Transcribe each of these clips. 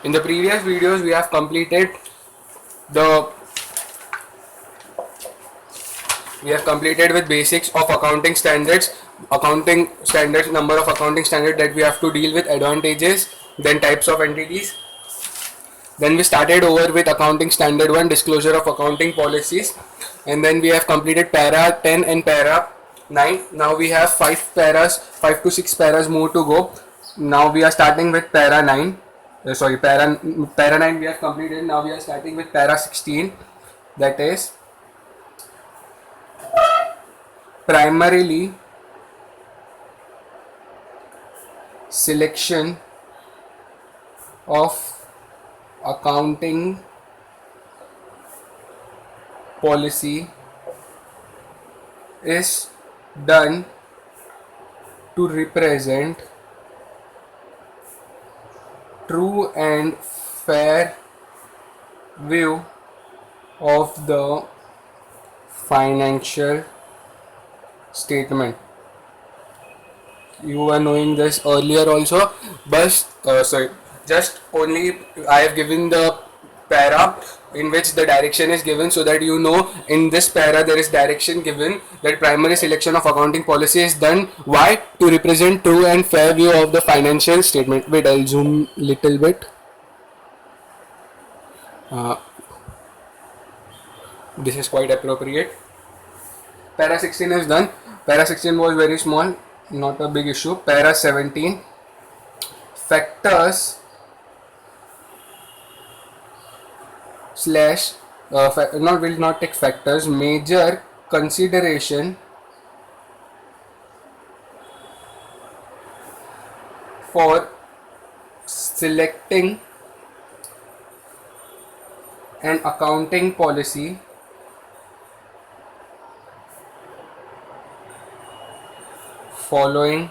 In the previous videos, we have completed the with basics of accounting standards, number of accounting standards that we have to deal with, advantages, then types of entities. Then we started over with accounting standard 1, disclosure of accounting policies, and then we have completed para 10 and para 9. Now we have 5 to 6 paras more to go. Now we are starting with para 9. Para 9 we have completed. Now we are starting with para 16, that is primarily selection of accounting policy is done to represent true and fair view of the financial statement. You were knowing this earlier also, but just only I have given the para in which the direction is given, so that you know in this para there is direction given that primary selection of accounting policy is done. Why? To represent true and fair view of the financial statement. Wait, I'll zoom little bit. This is quite appropriate. Para 16 is done. Para 16 was very small, not a big issue. Para 17, factors slash will not take factors, major consideration for selecting an accounting policy following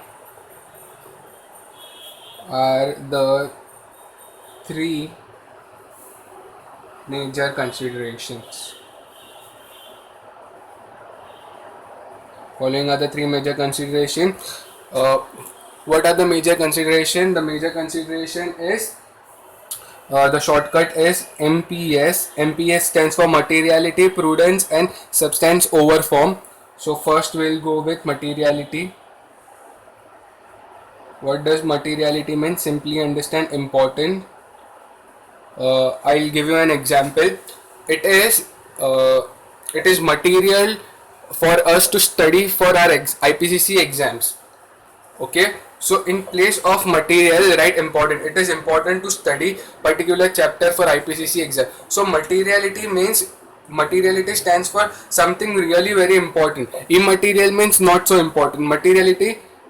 are the three major considerations. Following are the three major considerations. What are the major considerations? The major consideration is the shortcut is MPS. MPS stands for materiality, prudence, and substance over form. So first we'll go with materiality. What does materiality mean? Simply understand important. I'll give you an example. It is material for us to study for our IPCC exams. Okay, so in place of material, write important. It is important to study particular chapter for IPCC exam. So materiality stands for something really very important. Immaterial means not so important.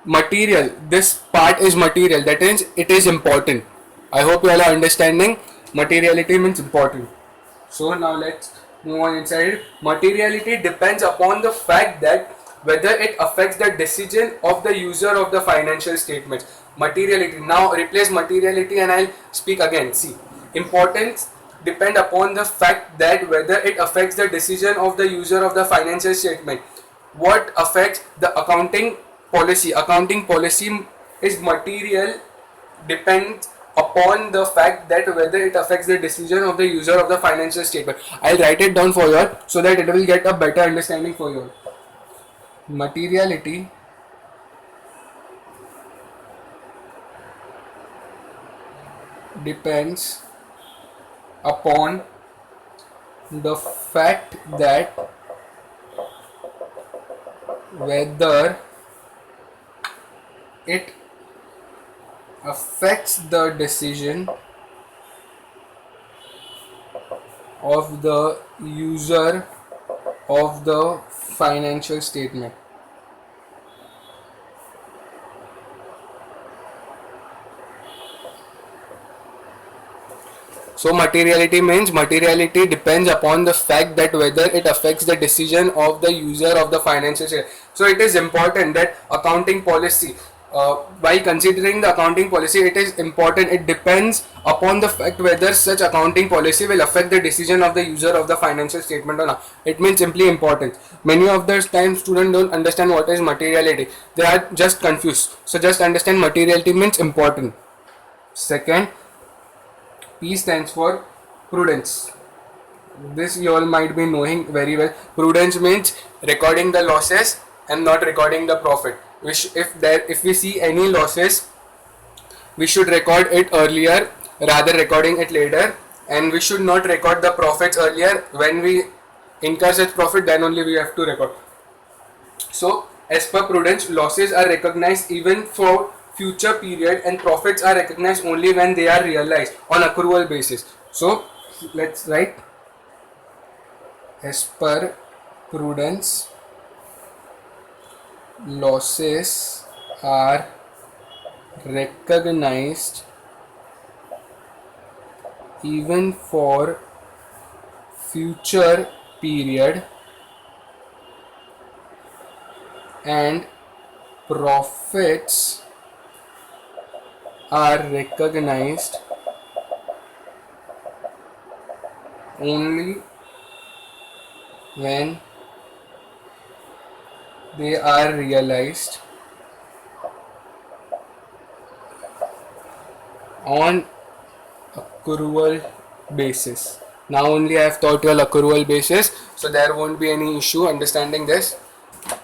Material, this part is material, that means it is important. I hope you all are understanding. Materiality means important. So now let's move on inside. Materiality depends upon the fact that whether it affects the decision of the user of the financial statements. Materiality. Now replace materiality and I'll speak again. See, importance depend upon the fact that whether it affects the decision of the user of the financial statement. What affects the accounting policy? Accounting policy is material, depends upon the fact that whether it affects the decision of the user of the financial statement. I'll write it down for you all so that it will get a better understanding for you all. Materiality depends upon the fact that whether it affects the decision of the user of the financial statement. So materiality means materiality depends upon the fact that whether it affects the decision of the user of the financial statement. So it is important that accounting policy, while considering the accounting policy, it is important, it depends upon the fact whether such accounting policy will affect the decision of the user of the financial statement or not. It means simply important. Many of the times students don't understand what is materiality. They are just confused. So just understand materiality means important. Second, P stands for prudence. This you all might be knowing very well. Prudence means recording the losses and not recording the profit. If we see any losses, we should record it earlier rather recording it later, and we should not record the profits earlier. When we incur such profit, then only we have to record. So as per prudence, losses are recognized even for future period and profits are recognized only when they are realized on accrual basis. So let's write, as per prudence, losses are recognized even for future period and profits are recognized only when they are realized on accrual basis. Now only I have taught you all accrual basis, so there won't be any issue understanding this.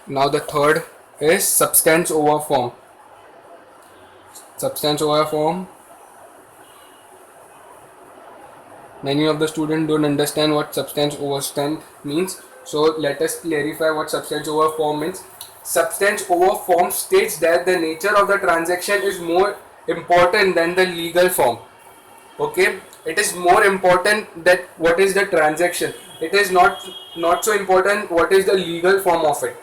Now the third is substance over form. Substance over form. Many of the students don't understand what substance over form means. So let us clarify what substance over form means. Substance over form states that the nature of the transaction is more important than the legal form. Okay, it is more important that what is the transaction. It is not so important what is the legal form of it.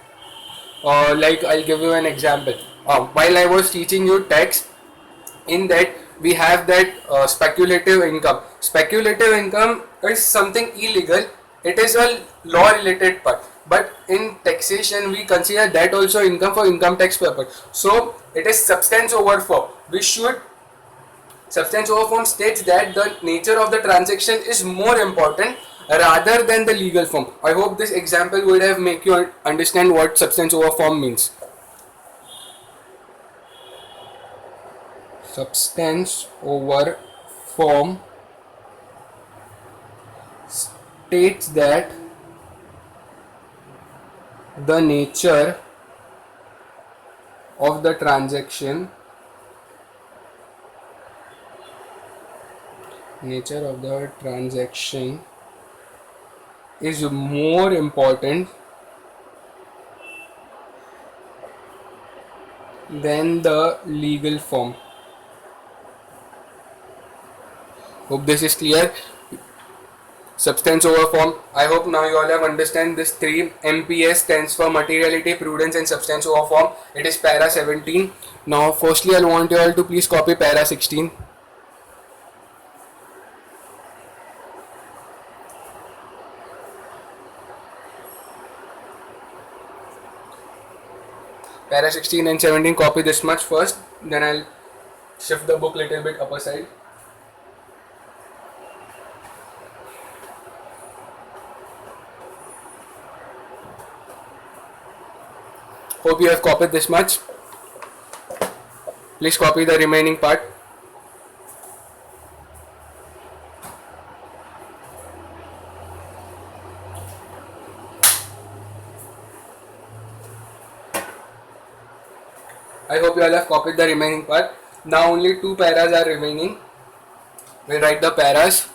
Like I'll give you an example. While I was teaching you tax, in that we have that speculative income. Speculative income is something illegal. It is a law related part, but in taxation we consider that also income for income tax purpose. So it is substance over form. Substance over form states that the nature of the transaction is more important rather than the legal form. I hope this example would have make you understand what substance over form means. Substance over form states that the nature of the transaction is more important than the legal form. Hope this is clear. Substance over form. I hope now you all have understand this three. MPS stands for materiality, prudence and substance over form. It is para 17. Now firstly I want you all to please copy para 16. Para 16 and 17, copy this much first, then I'll shift the book little bit upper side. Hope you have copied this much. Please copy the remaining part. I hope you all have copied the remaining part. Now only two paras are remaining. We'll write the paras.